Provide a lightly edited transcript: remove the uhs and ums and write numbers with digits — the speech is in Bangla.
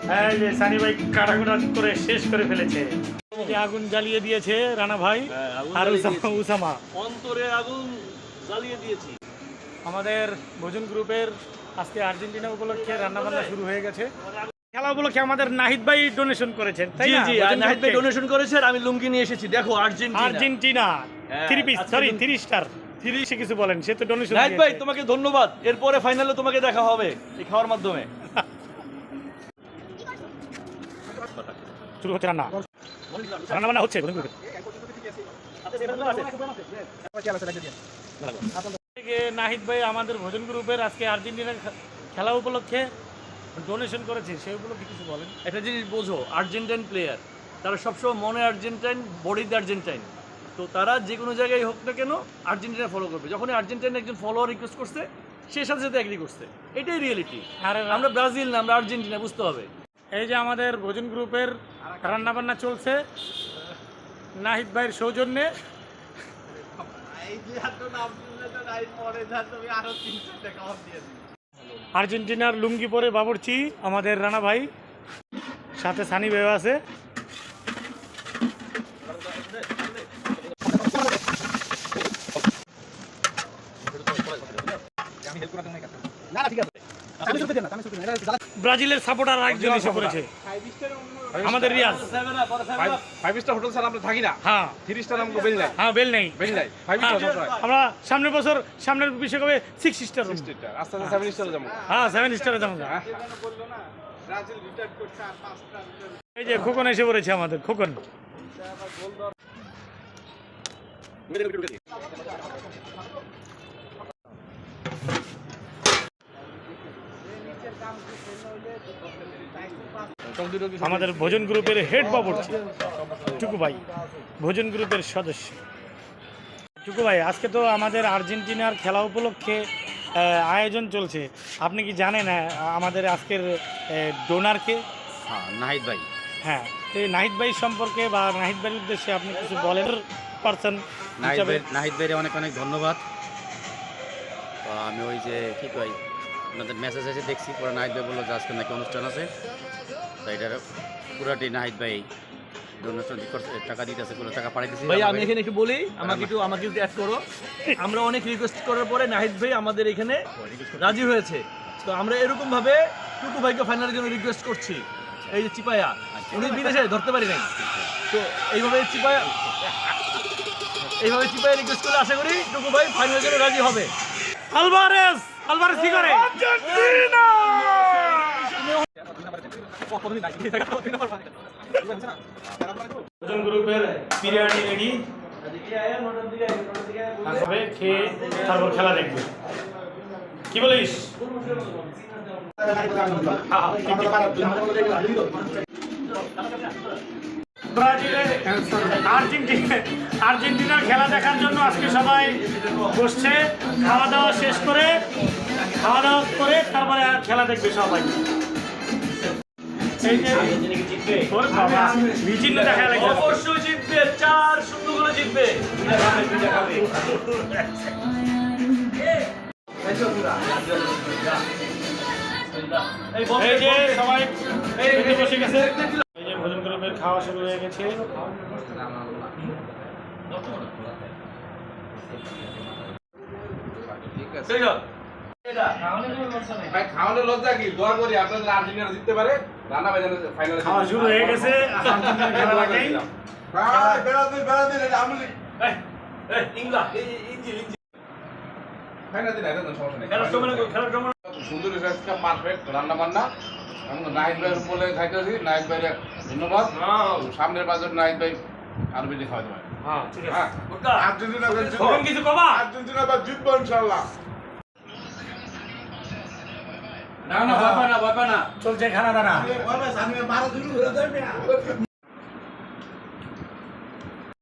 এই যে সানি ভাই কাটাকুটা করে শেষ করে ফেলেছে। আগুন জ্বালিয়ে দিয়েছে রানা ভাই আর উসামা অন্তরে আগুন জ্বালিয়ে দিয়েছি। আমাদের ভোজন গ্রুপের আজকে আর্জেন্টিনা উপলক্ষে রান্না বান্না শুরু হয়ে গেছে। খেলা উপলক্ষে আমাদের নাহিদ ভাই ডোনেশন করেছেন, তাই না? জি নাহিদ ভাই ডোনেশন করেছেন, আমি লুঙ্গি নিয়ে এসেছি। দেখো আর্জেন্টিনা 3 পিস, সরি 3 স্টার। 3 সে কিছু বলেন, সে তো ডোনেশন। নাহিদ ভাই তোমাকে ধন্যবাদ। এরপরে ফাইনালে তোমাকে দেখা হবে এই খাওয়ার মাধ্যমে। শুরু হচ্ছে রান্না বান্না হচ্ছে। নাহিদ ভাই আমাদের ভোজন গ্রুপের আজকে আর্জেন্টিনার খেলা উপলক্ষে ডোনেশন করেছে, সেই উপলক্ষে কিছু বলেন। একটা জিনিস বোঝো, আর্জেন্টাইন প্লেয়ার তারা সবসময় মনে আর্জেন্টাইন, বডিতে আর্জেন্টাইন। তো তারা যে কোনো জায়গায় হোক না কেন আর্জেন্টিনা ফলো করবে। যখন আর্জেন্টাইন একজন ফলোয়ার রিকোয়েস্ট করছে, সে সাথে সাথে এগ্রি করছে। এটাই রিয়েলিটি। আর আমরা ব্রাজিল না, আমরা আর্জেন্টিনা, বুঝতে হবে। এই যে আমাদের ভোজন গ্রুপের রান্নাবান্না চলছে নাহিদ ভাইয়ের সৌজন্যে। আর্জেন্টিনার লুঙ্গি পরে বাবুর্চি আমাদের রানা ভাই, সাথে সানি ভাই আছে। ব্রাজিলের সাপোর্টার আরেকজন এসে পড়েছে, আমাদের রিয়াজ। 5 স্টার হোটেল ছাড়া আমরা থাকি না। হ্যাঁ 3 স্টার আমাকে বেল নাই। হ্যাঁ, বেল নেই। 5 স্টার সব হয়। আমরা সামনের বছর সামনের বিশ্বকাপে 6 স্টার, আস্তে আস্তে 7 স্টারে যাবো। হ্যাঁ 7 স্টারে যাবো। এই যে খোকন এসে পড়েছে, আমাদের খোকন। আমাদের ভোজন গ্রুপের হেড বাবুর্চি টুকু ভাই, ভোজন গ্রুপের সদস্য টুকু ভাই। আজকে তো আমাদের আর্জেন্টিনার খেলা উপলক্ষে আয়োজন চলছে, আপনি কি জানেন আমাদের আজকের ডোনারকে? নাহিদ ভাই। হ্যাঁ, তো এই নাহিদ ভাই সম্পর্কে বা নাহিদ ভাইয়ের উদ্দেশ্যে আপনি কিছু বলেন পারছেন? নাহিদ ভাইয়ের অনেক অনেক ধন্যবাদ। তো আমি ওই যে কি কই আপনাদের মেসেজ এসে দেখছি, পুরো নাহিদ ভাই বললো যে আজকে নাকি অনুষ্ঠান আছে, তো এটার পুরাটি নাহিদ ভাই ডোনেশন টাকা দিতেছে, কোনো টাকা পাঠিয়ে দিয়েছে। ভাই আমি এখানে একটু বলি, আমাকে একটু অ্যাড করো। আমরা অনেক রিকোয়েস্ট করার পরে নাহিদ ভাই আমাদের এখানে রাজি হয়েছে। তো আমরা এরকম ভাবে টুকু ভাইকে ফাইনালের জন্য রিকোয়েস্ট করছি। এই যে চিপায়া, উনি বিদেশে ধরতে পারি নাই, তো এইভাবে চিপায়া রিকোয়েস্ট করলে আশা করি টুকু ভাই ফাইনালের জন্য রাজি হবে। আলভারেজ কি করে? আর্জেন্টিনা ভোজন গ্রুপের বিরিয়ানি রেডি, খেয়ে তারপর খেলা দেখবে। কি বলিস? আর্জেন্টিনার খেলা দেখার জন্য আজকে সবাই বসছে, খাওয়া দাওয়া করে তারপরে খেলা দেখবে সবাই। বিচ্ছিন্ন দেখা লাগে, অবশ্যই জিতবে, 4-0 গোলে জিতবে। এই যে সবাই বসে গেছে, এই যে ভোজন গ্রুপের খাওয়া শুরু হয়ে গেছে। খাওয়ানোর লজ্জা কি? দোয়া করি আপনাদের আর্জেন্টিনা জিততে পারে, রানা ভাই যেন ফাইনালে। খাওয়া শুরু হয়ে গেছে, আর্জেন্টিনার খেলা লাগাই। সুন্দর পারফেক্ট রান্না বান্না। নাহিদ ভাই বলে খাইতেছি, নাহিদ ভাই ধন্যবাদ। সামনের বাজার নাহিদ ভাই আরো বেশি খাওয়াতে পারে। আর্জেন্টিনা জিতবো ইনশাআল্লাহ। চলছে খানা দানা।